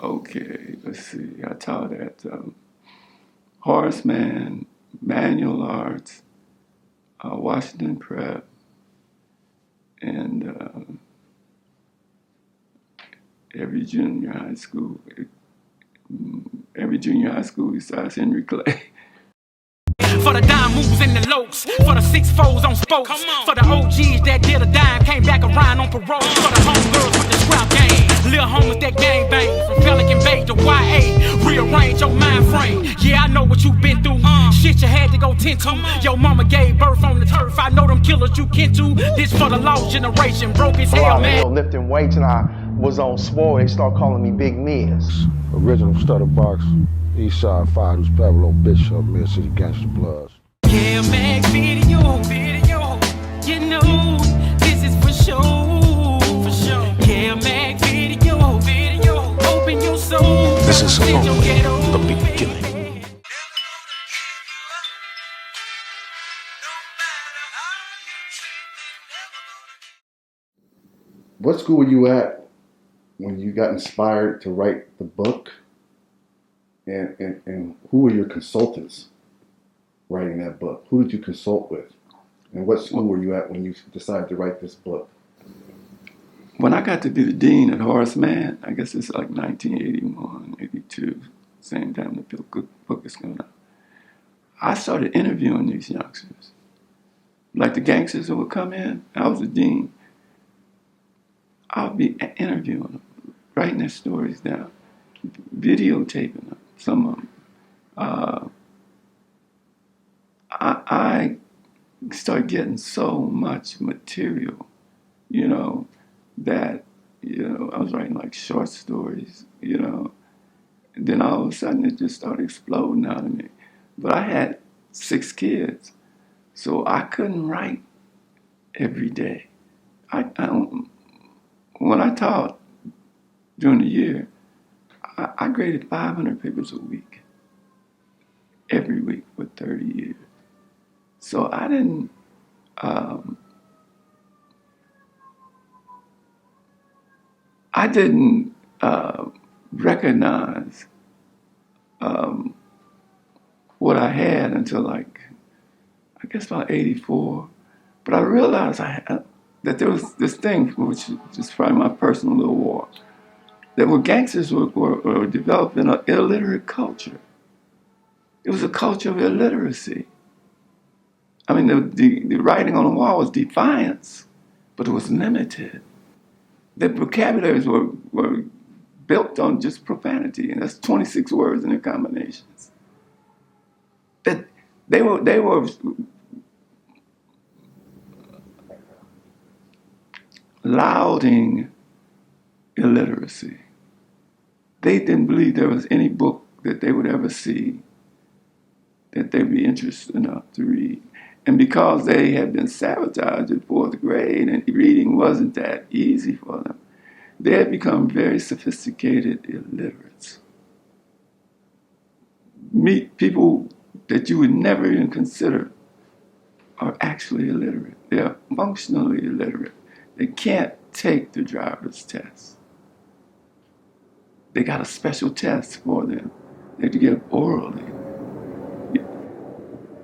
Okay, let's see. I taught at Horseman, Manual Arts, Washington Prep, and every junior high school. Every junior high school besides Henry Clay. For the dime moves and the lokes, for the 6-4s on spokes, for the OGs that did a dime, came back around on parole, for the homegirls with the scrap game, little homies that gang bang, from Pelican Bay to YA, rearrange your mind frame. Yeah, I know what you've been through, shit you had to go tend to. Your mama gave birth on the turf, I know them killers you kin to. This for the lost generation, broke as hell, man. Lifting weights and I was on swole, they start calling me Big Miz. Original Stutter Box, East Side Fighters, Pavlo Bishop, Mid City Gangster Bloods. Kev Mac video, you know, this is for sure. Kev Mac video, open your soul. This is only the beginning. What school were you at when you got inspired to write the book? And who were your consultants writing that book? Who did you consult with? And what school were you at when you decided to write this book? When I got to be the dean at Horace Mann, I guess it's like 1981, 82, same time the book is coming out, I started interviewing these youngsters. Like the gangsters that would come in, I was the dean. I would be interviewing them, writing their stories down, videotaping them, some of them. I started getting so much material, that, I was writing like short stories, and then all of a sudden it just started exploding out of me. But I had 6 kids, so I couldn't write every day. When I taught during the year, I graded 500 papers a week, every week for 30 years. So I didn't, recognize what I had until I guess about 84. But I realized that there was this thing, which is probably my personal little war, that where gangsters were developing an illiterate culture. It was a culture of illiteracy. I mean, the writing on the wall was defiance, but it was limited. Their vocabularies were built on just profanity, and that's 26 words in their combinations. That they were lauding illiteracy. They didn't believe there was any book that they would ever see that they'd be interested enough to read. And because they had been sabotaged in 4th grade and reading wasn't that easy for them, they had become very sophisticated illiterates. Meet people that you would never even consider are actually illiterate. They are functionally illiterate. They can't take the driver's test. They got a special test for them. They have to get orally.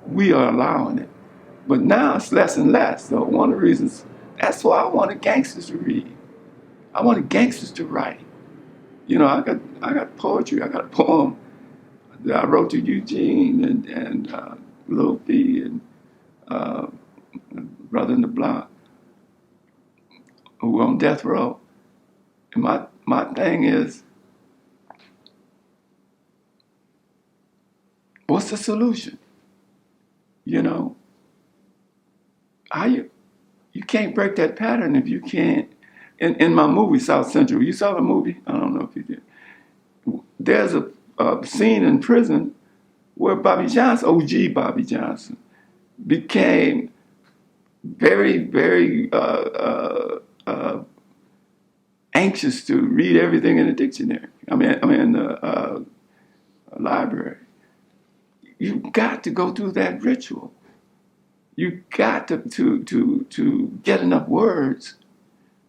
We are allowing it. But now it's less and less. So one of the reasons, that's why I wanted gangsters to read. I wanted gangsters to write. I got poetry. I got a poem that I wrote to Eugene and Lil P and Brother in the Block, who were on death row. And my thing is, what's the solution? How you can't break that pattern if you can't. In my movie, South Central, you saw the movie? I don't know if you did. There's a scene in prison where Bobby Johnson, OG Bobby Johnson, became very, very anxious to read everything in the dictionary. I mean, the library. You've got to go through that ritual. You got to get enough words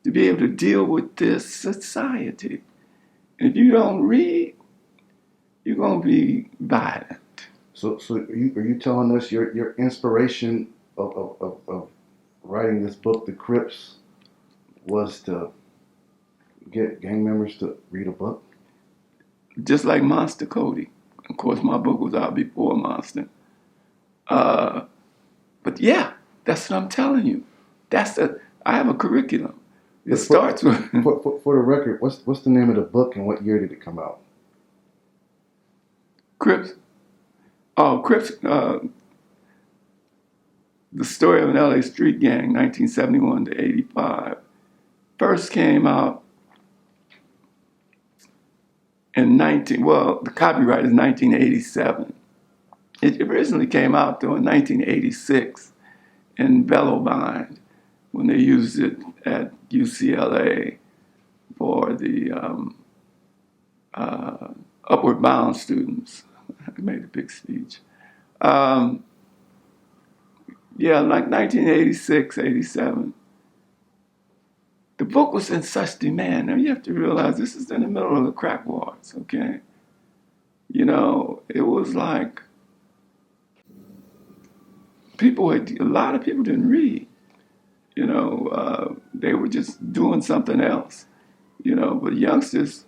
to be able to deal with this society. If you don't read, you're gonna be violent. So are you telling us your inspiration of writing this book, The Crips, was to get gang members to read a book? Just like Monster Cody. Of course, my book was out before Monster. But yeah, that's what I'm telling you. I have a curriculum. It starts with for the record, what's the name of the book and what year did it come out? Crips. Oh, Crips. The Story of an L.A. Street Gang, 1971 to 85. First came out in the copyright is 1987. It originally came out though in 1986 in Velobind when they used it at UCLA for the Upward Bound students. I made a big speech. Like 1986, 87. The book was in such demand. Now you have to realize this is in the middle of the crack wars, okay? You know, it was like a lot of people didn't read. You know, they were just doing something else. You know, but youngsters,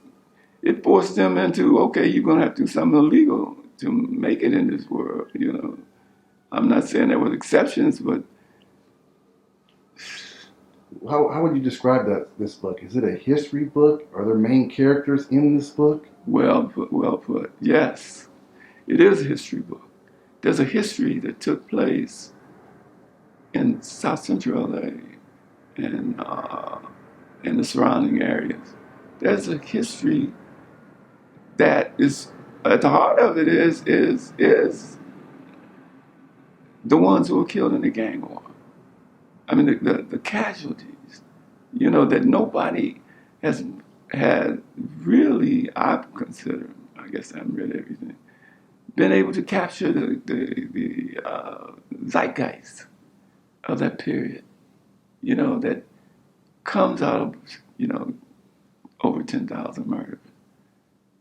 it forced them into, okay, you're going to have to do something illegal to make it in this world, you know. I'm not saying there were exceptions, but... How would you describe this book? Is it a history book? Are there main characters in this book? Well put. Yes, it is a history book. There's a history that took place in South Central L.A. and in the surrounding areas. There's a history that is, at the heart of it is the ones who were killed in the gang war. I mean, the casualties, you know, that nobody has had really, I've considered, I guess I haven't read everything, been able to capture the zeitgeist of that period, you know, that comes out of, you know, over 10,000 murders.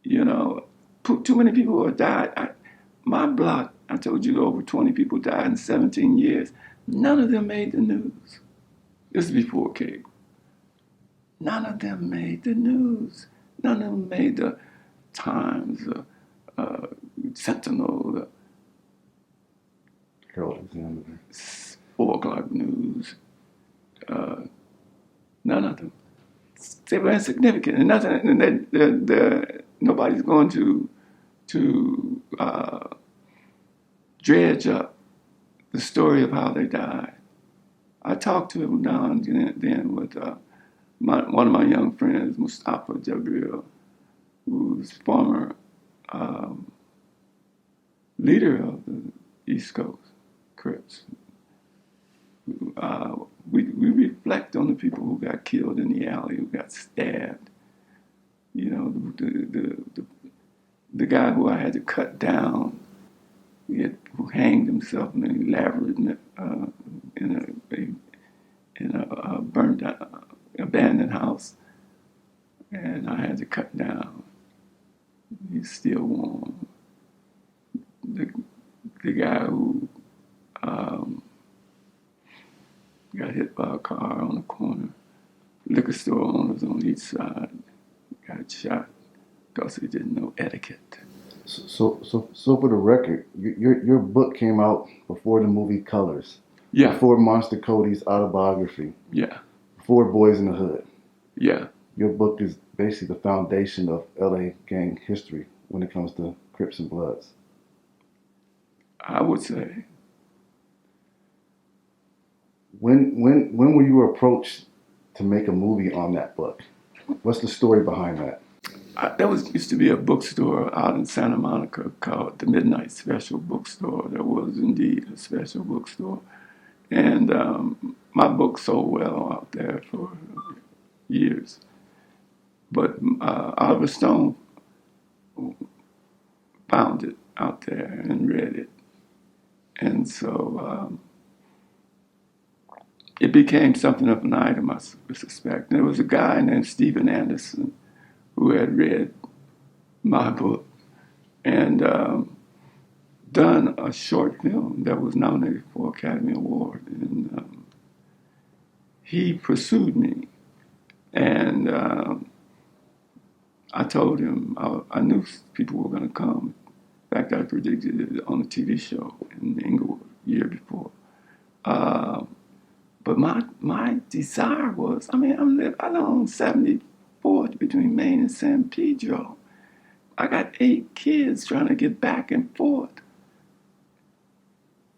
You know, too many people have died. My block, I told you over 20 people died in 17 years. None of them made the news. This is before cable. None of them made the news. None of them made the Times, Sentinel, Herald, 4 o'clock news. None of them. They were insignificant, and nothing. And nobody's going to dredge up the story of how they died. I talked to him now and then with one of my young friends, Mustafa Jabril, who's former leader of the East Coast Crips. We reflect on the people who got killed in the alley, who got stabbed. You know, the guy who I had to cut down, who hanged himself in an elaborate in a burned down, abandoned house, and I had to cut down. He's still warm. The guy who got hit by a car on the corner, liquor store owners on each side got shot because they didn't know etiquette. So for the record, your book came out before the movie Colors. Yeah. Before Monster Cody's autobiography. Yeah. Before Boys in the Hood. Yeah. Your book is basically the foundation of LA gang history when it comes to Crips and Bloods. I would say. When were you approached to make a movie on that book? What's the story behind that? There used to be a bookstore out in Santa Monica called the Midnight Special Bookstore. There was indeed a special bookstore. And my book sold well out there for years. But Oliver Stone found it out there and read it. And so it became something of an item, I suspect. And there was a guy named Stephen Anderson who had read my book, and done a short film that was nominated for Academy Award. And he pursued me, and I told him I knew people were going to come. In fact, I predicted it on a TV show in Inglewood year before. But my desire was, I live on 74th between Maine and San Pedro. I got 8 kids trying to get back and forth.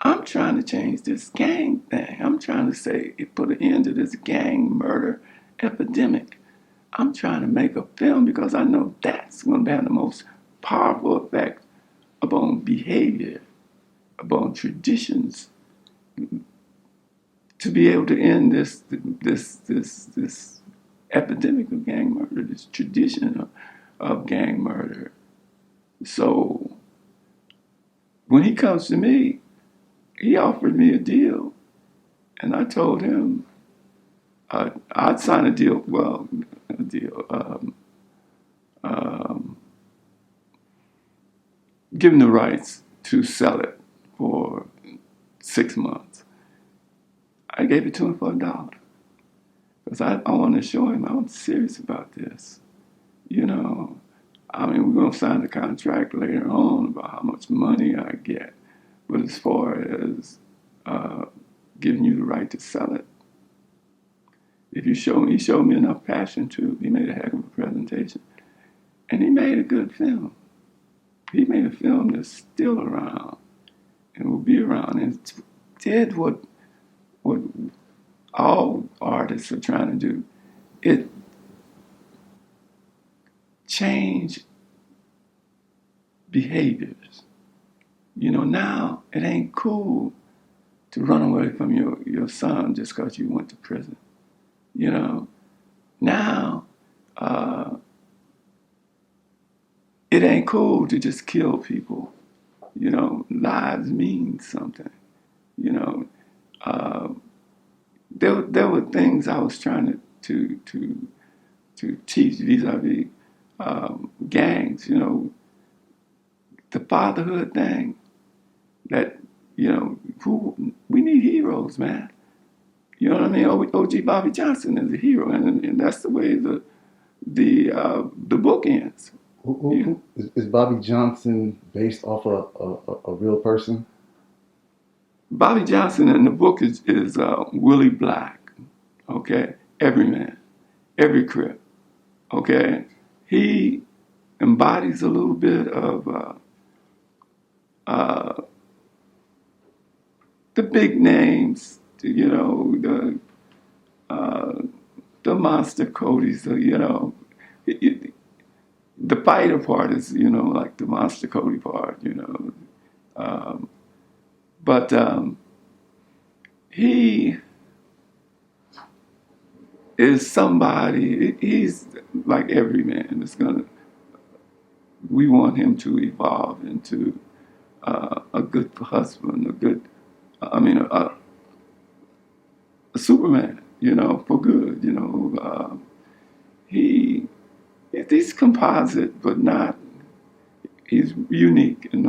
I'm trying to change this gang thing. I'm trying to say, put an end to this gang murder epidemic. I'm trying to make a film because I know that's going to have the most powerful effect upon behavior, upon traditions, to be able to end this epidemic of gang murder, this tradition of gang murder. So when he comes to me, he offered me a deal, and I told him I'd sign a deal. Well, a deal. Give him the rights to sell it for 6 months. I gave it to him for $1 because I want to show him I'm serious about this. We're going to sign the contract later on about how much money I get. But as far as giving you the right to sell it, if you show me, he showed me enough passion too. He made a heck of a presentation. And he made a good film. He made a film that's still around and will be around, and did what all artists are trying to do. It changed behaviors. Now it ain't cool to run away from your son just because you went to prison. Now it ain't cool to just kill people. Lives mean something. There were things I was trying to teach vis-a-vis gangs. The fatherhood thing. That we need heroes, man. You know what I mean? O.G. Bobby Johnson is a hero, and that's the way the book ends. Is Bobby Johnson based off a real person? Bobby Johnson in the book is Willie Black, okay? Every man, every Crip, okay? He embodies a little bit of the big names, the Monster Codys, the fighter part is, like the Monster Cody part, but he is somebody, he's like every man. We want him to evolve into a good husband, a Superman, for good, he's composite, but not, he's unique in the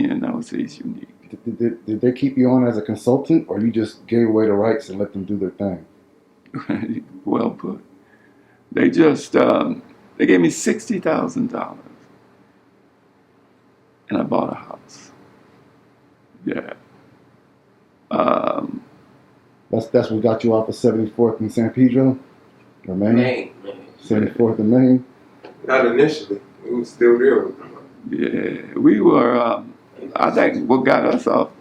end, I would say he's unique. Did they keep you on as a consultant, or you just gave away the rights and let them do their thing? Well put. They just, they gave me $60,000 and I bought a house. Yeah. That's what got you off of 74th and San Pedro? Or Maine? Maine. 74th and Maine? Not initially. We were still there. Yeah, we were, I think what got us off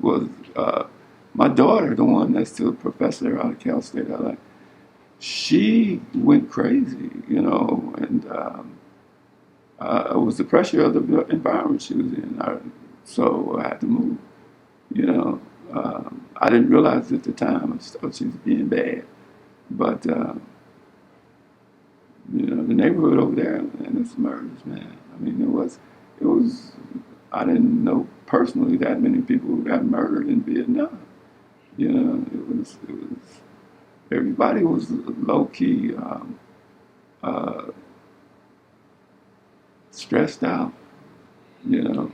was my daughter, the one that's still a professor out of Cal State L.A. She went crazy, and it was the pressure of the environment she was in. So I had to move, I didn't realize at the time, I thought she was being bad. But, the neighborhood over there, and it's murders, man. It was, I didn't know personally that many people who got murdered in Vietnam. It was, everybody was low key, stressed out, you know,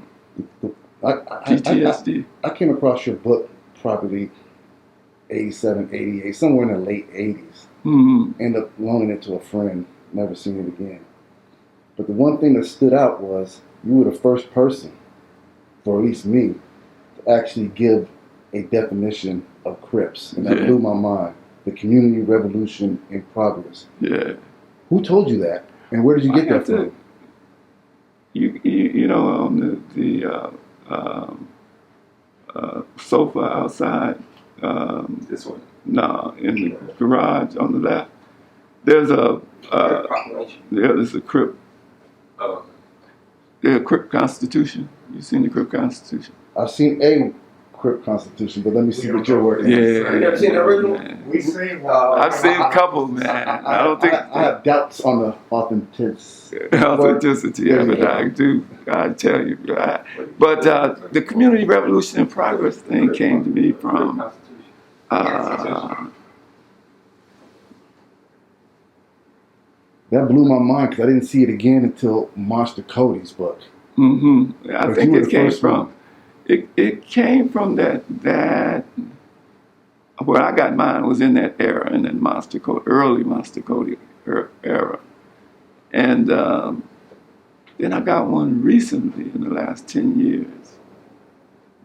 I PTSD. I came across your book probably 87, 88, somewhere in the late 80s. Mm-hmm. Ended up loaning it to a friend, never seen it again. But the one thing that stood out was you were the first person, for at least me, to actually give a definition of Crips. And that blew my mind. The community revolution in progress. Yeah. Who told you that? And where did you get that from? You know, on the sofa outside. This one. No, in the garage on the left. There's a there's a Crip. Oh. There's a Crip Constitution. You seen the Crip Constitution? I've seen a Crip Constitution, but let me see what you're working on. Yeah. You never seen the original? We seen I've seen a couple, man. I don't think I have doubts on the authenticity. yeah, but I tell you. But the community revolution in progress thing came to me from That blew my mind because I didn't see it again until Monster Cody's book. Mm-hmm. I But think you were it the came first from one. it came from that where I got mine was in that era, in that early Monster Cody era, and then I got one recently in the last 10 years.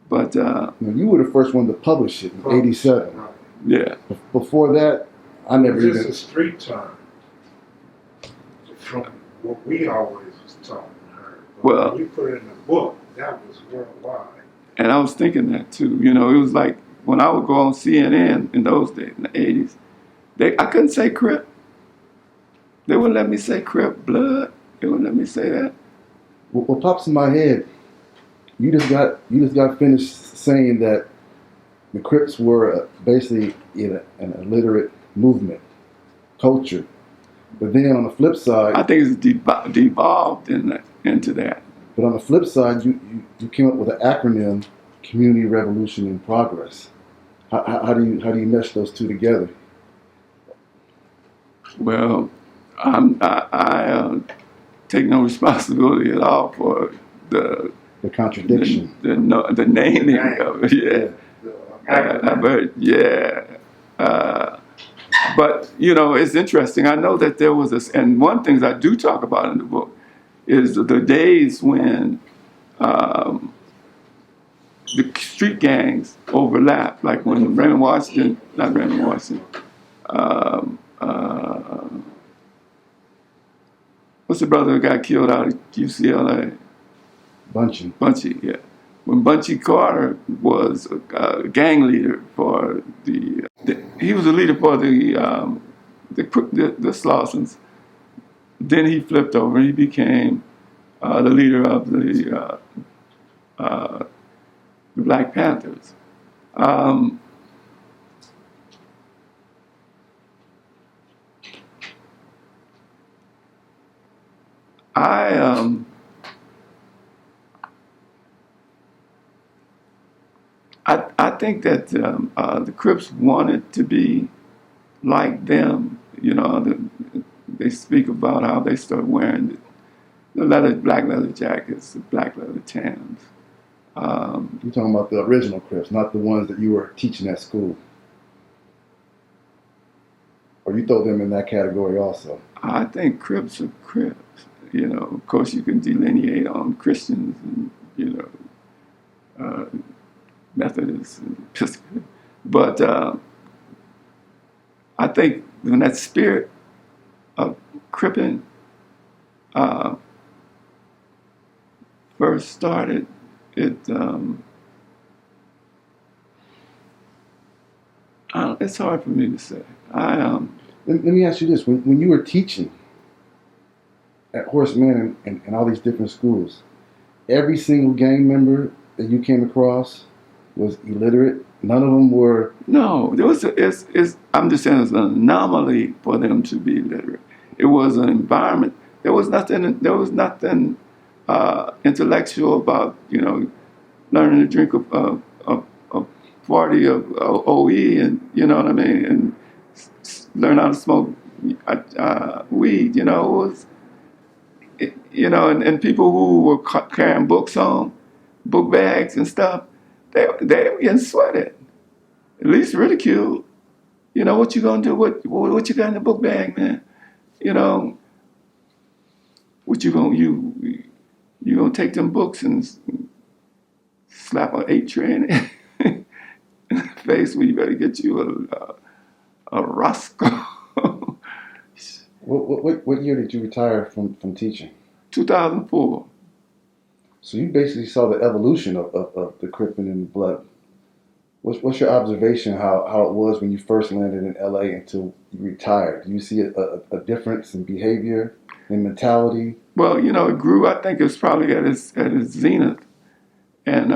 But Now, you were the first one to publish it in '87. yeah, Before that, I never It's even. just a street term from what we always was taught and heard. But Well- when you put it in a book, that was worldwide. and I was thinking that too. You know, it was like when I would go on CNN in those days, in the 80s, I couldn't say Crip. They wouldn't let me say Crip, Blood. They wouldn't let me say that. What pops in my head? You just got finished saying that the Crips were basically an illiterate movement, culture. But then on the flip side, I think it's devolved into that. but on the flip side, you came up with an acronym, Community Revolution in Progress. How do you mesh those two together? Well, I take no responsibility at all for the contradiction. the naming of it. But you know, it's interesting. I know that there was this, and one thing I do talk about in the book is the days when the street gangs overlap, like when what's the brother who got killed out at UCLA? Bunchy, yeah. When Bunchy Carter was a gang leader for he was a leader for the Slawsons. Then he flipped over and he became the leader of the Black Panthers. I think that the Crips wanted to be like them. You know, they speak about how they started wearing the black leather jackets, the black leather tans. You're talking about the original Crips, not the ones that you were teaching at school. Or you throw them in that category also? I think Crips are Crips. You know, of course, you can delineate on Christians and, you know, Methodists and Episcopal. But I think when that spirit of Cripping first started, it's hard for me to say. Let me ask you this. When you were teaching at Horseman and all these different schools, every single gang member that you came across was illiterate? None of them were? No, there was. I'm just saying, it's an anomaly for them to be illiterate. It was an environment. There was nothing intellectual about, you know, learning to drink a party of OE, and you know what I mean, and learn how to smoke weed. You know, and people who were carrying books on, book bags and stuff, they were getting sweated, at least ridiculed. What you gonna do? What you got in the book bag, man? What you gonna take them books and slap an 8-tray in it in the face? Well, you better get you a Roscoe. What year did you retire from teaching? 2004. So you basically saw the evolution of the Crippin' in the blood. What's your observation how it was when you first landed in L.A. until you retired? Do you see a difference in behavior, in mentality? Well, it grew. I think it was probably at its zenith, and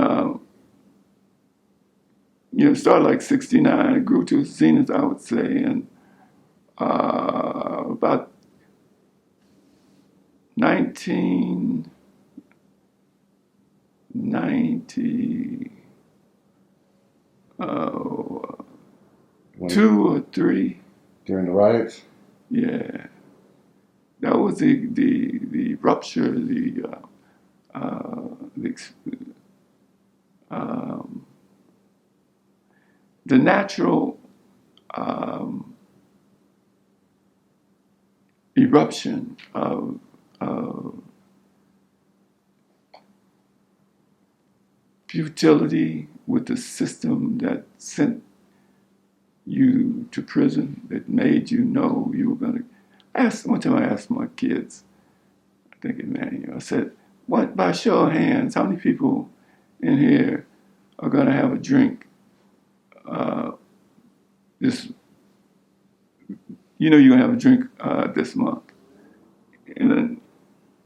it started like '69. It grew to its zenith, I would say, and about 1990. 2 or 3 during the riots. Yeah, that was the rupture, the natural eruption of futility with the system that sent you to prison, that made you know you were going to. One time I asked my kids, I think Emmanuel, I said, "What, by show of hands, how many people in here are going to have a drink you're going to have a drink this month?" And then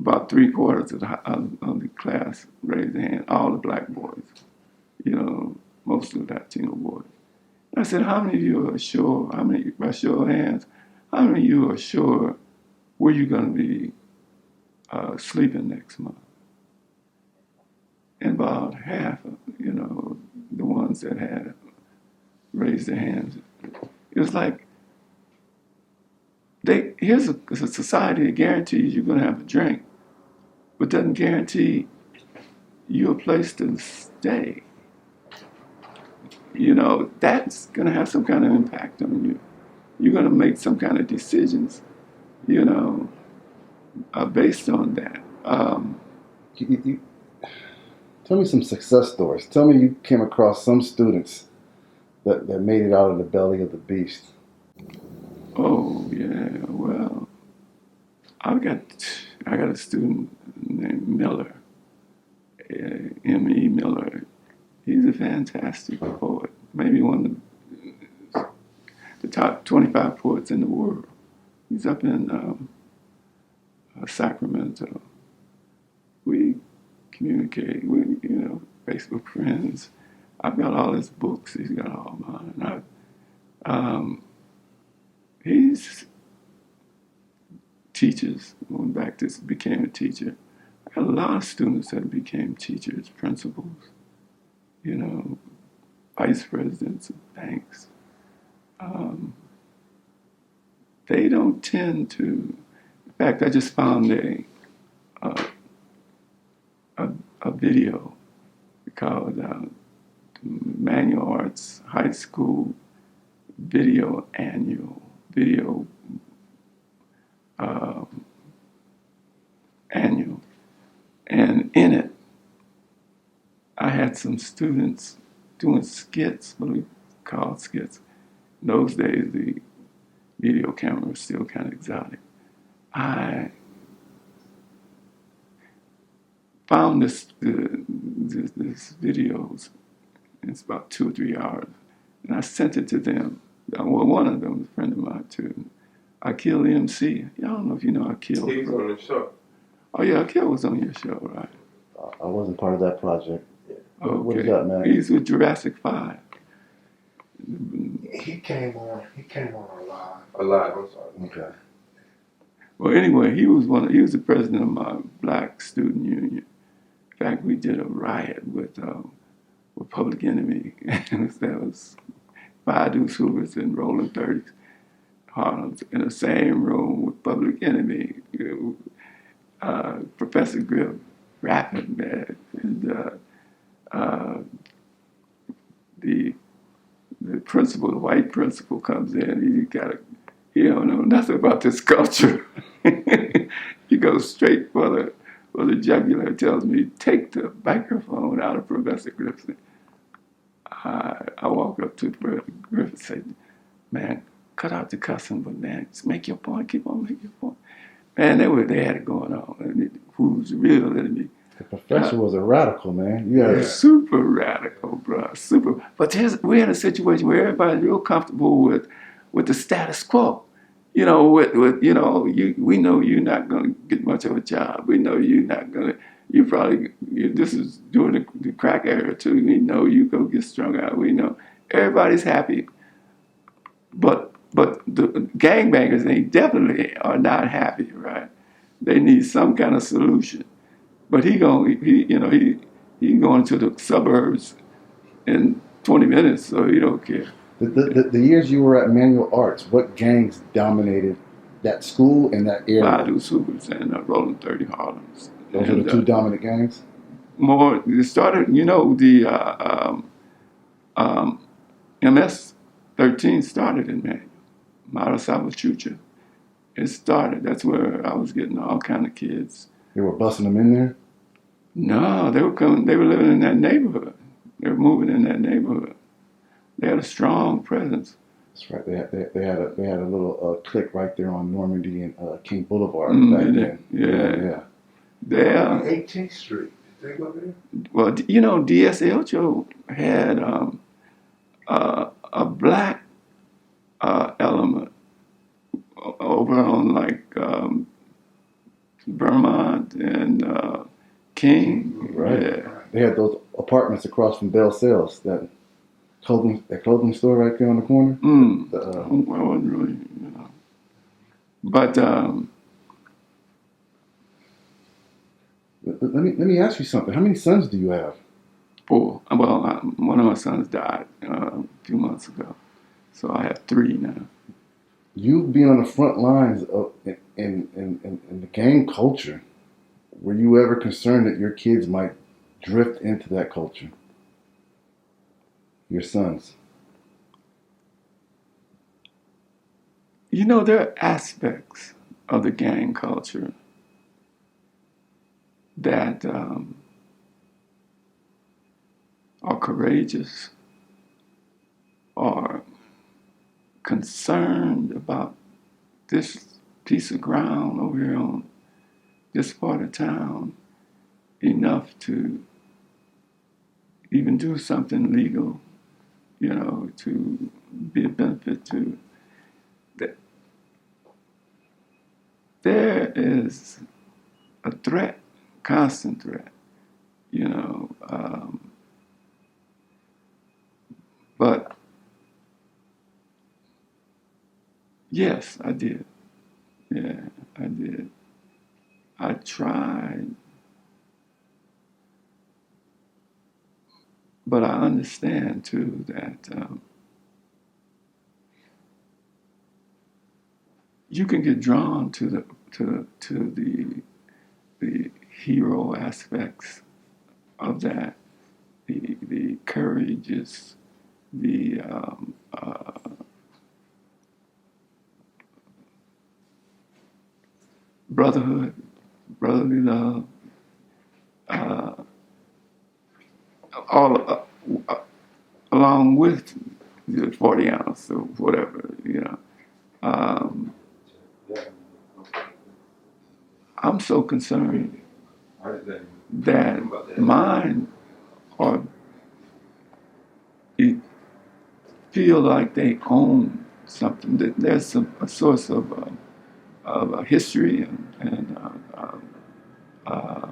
about 3/4 of the class raised their hand, all the black boys, most of the Latino boys. I said, how many of you are sure, by show of hands, how many of you are sure where you're going to be sleeping next month? And about half of, the ones that had raised their hands, it was like, here's a society that guarantees you're going to have a drink, but doesn't guarantee you a place to stay. That's going to have some kind of impact on you. You're going to make some kind of decisions, based on that. Tell me some success stories. Tell me you came across some students that made it out of the belly of the beast. Oh, yeah. Well, I got a student named Miller, M.E. Miller. He's a fantastic poet, maybe one of the top 25 poets in the world. He's up in Sacramento. We communicate, Facebook friends. I've got all his books, he's got all mine. He's teachers, going back to became a teacher. I got a lot of students that became teachers, principals, vice presidents of banks. They don't tend to. In fact, I just found a video called Manual Arts High School Video Annual. And in it, I had some students doing skits, what we call skits. In those days, the video camera was still kind of exotic. I found this videos, it's about 2 or 3 hours, and I sent it to them. Well, one of them was a friend of mine too. Akil MC. I don't know if you know Akil. He was on the show. Oh yeah, Akil was on your show, right? I wasn't part of that project. Okay. What is that, man? He's with Jurassic 5. He came on A lot, I'm sorry. Okay. Well, anyway, he was the president of my black student union. In fact, we did a riot with Public Enemy. That was Baidu's Hoovers and Rolling 30s. Harlem in the same room with Public Enemy. Professor Griff rapping, man. And the principal, the white principal comes in. He don't know nothing about this culture. He goes straight for the jugular. Tells me, take the microphone out of Professor Griff. I walk up to Griff and say, man, cut out the cussing, but man, just make your point. Keep on making your point. Man, they had it going on. And who's the real enemy? The professor was a radical, man. Yeah. Super radical, bro. Super. But we're in a situation where everybody's real comfortable with the status quo. You know, we know you're not going to get much of a job. We know you're not going to. This is during the crack era too. We know you go get strung out. We know everybody's happy. But the gangbangers, they definitely are not happy, right? They need some kind of solution. But he going to the suburbs in 20 minutes, so he don't care. The years you were at Manual Arts, what gangs dominated that school and that area? Badu Supers and Rolling 30 Harlems. Those are the two dominant gangs? More, it started, the MS-13 started in Manual. Mara Salvatrucha. It started. That's where I was getting all kind of kids. They were busting them in there? No, they were coming. They were living in that neighborhood. They were moving in that neighborhood. They had a strong presence. That's right. They had a little clique right there on Normandy and King Boulevard back then. Yeah. They 18th Street. Did they go there? Well, D.S. Elcho had a black element over on like Vermont and King. Right. Yeah. They had those apartments across from Bell Sales, that clothing store right there on the corner. I wasn't really, But let me ask you something. How many sons do you have? 4. Well, one of my sons died a few months ago, so I have 3 now. You being on the front lines of in the gang culture, were you ever concerned that your kids might drift into that culture? Your sons? There are aspects of the gang culture that are courageous, are concerned about this piece of ground over here on this part of town enough to even do something legal, to be a benefit to that. There is a threat, constant threat, but yes, I did. Yeah, I did. I tried, but I understand too that you can get drawn to the hero aspects of that, the courageous, the brotherhood, brotherly love, all along with the 40 ounce or whatever, I'm so concerned that mine are feel like they own something. That there's a source of history and a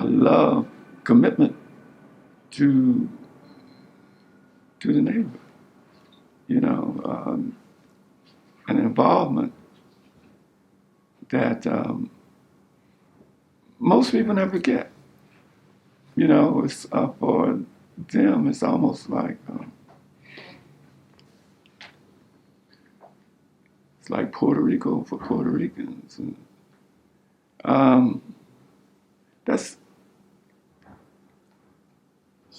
love, commitment to the neighbor, an involvement that most people never get. It's for them. It's almost like it's like Puerto Rico for Puerto Ricans, and That's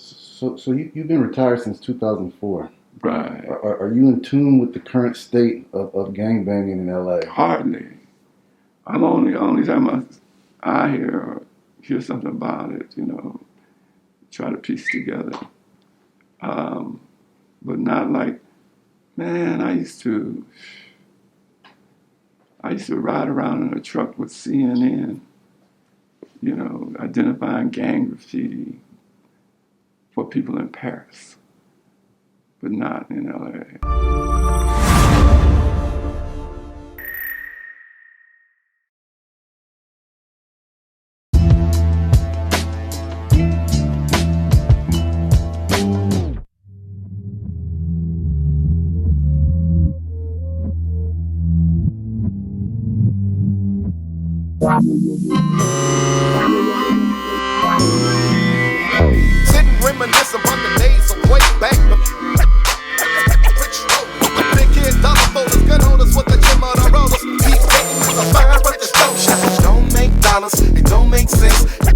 So you've been retired since 2004. right. Are you in tune with the current state of gangbanging in L.A.? Hardly. I'm only time I hear something about it, try to piece together. But not like, man, I used to ride around in a truck with CNN, identifying gang graffiti for people in Paris, but not in LA. Sitting reminiscing about the days of way back. Big kid, dollar folders, gun holders with the gym on the rollers. Deep taking is a fire, but the dope shots don't make dollars. It don't make sense.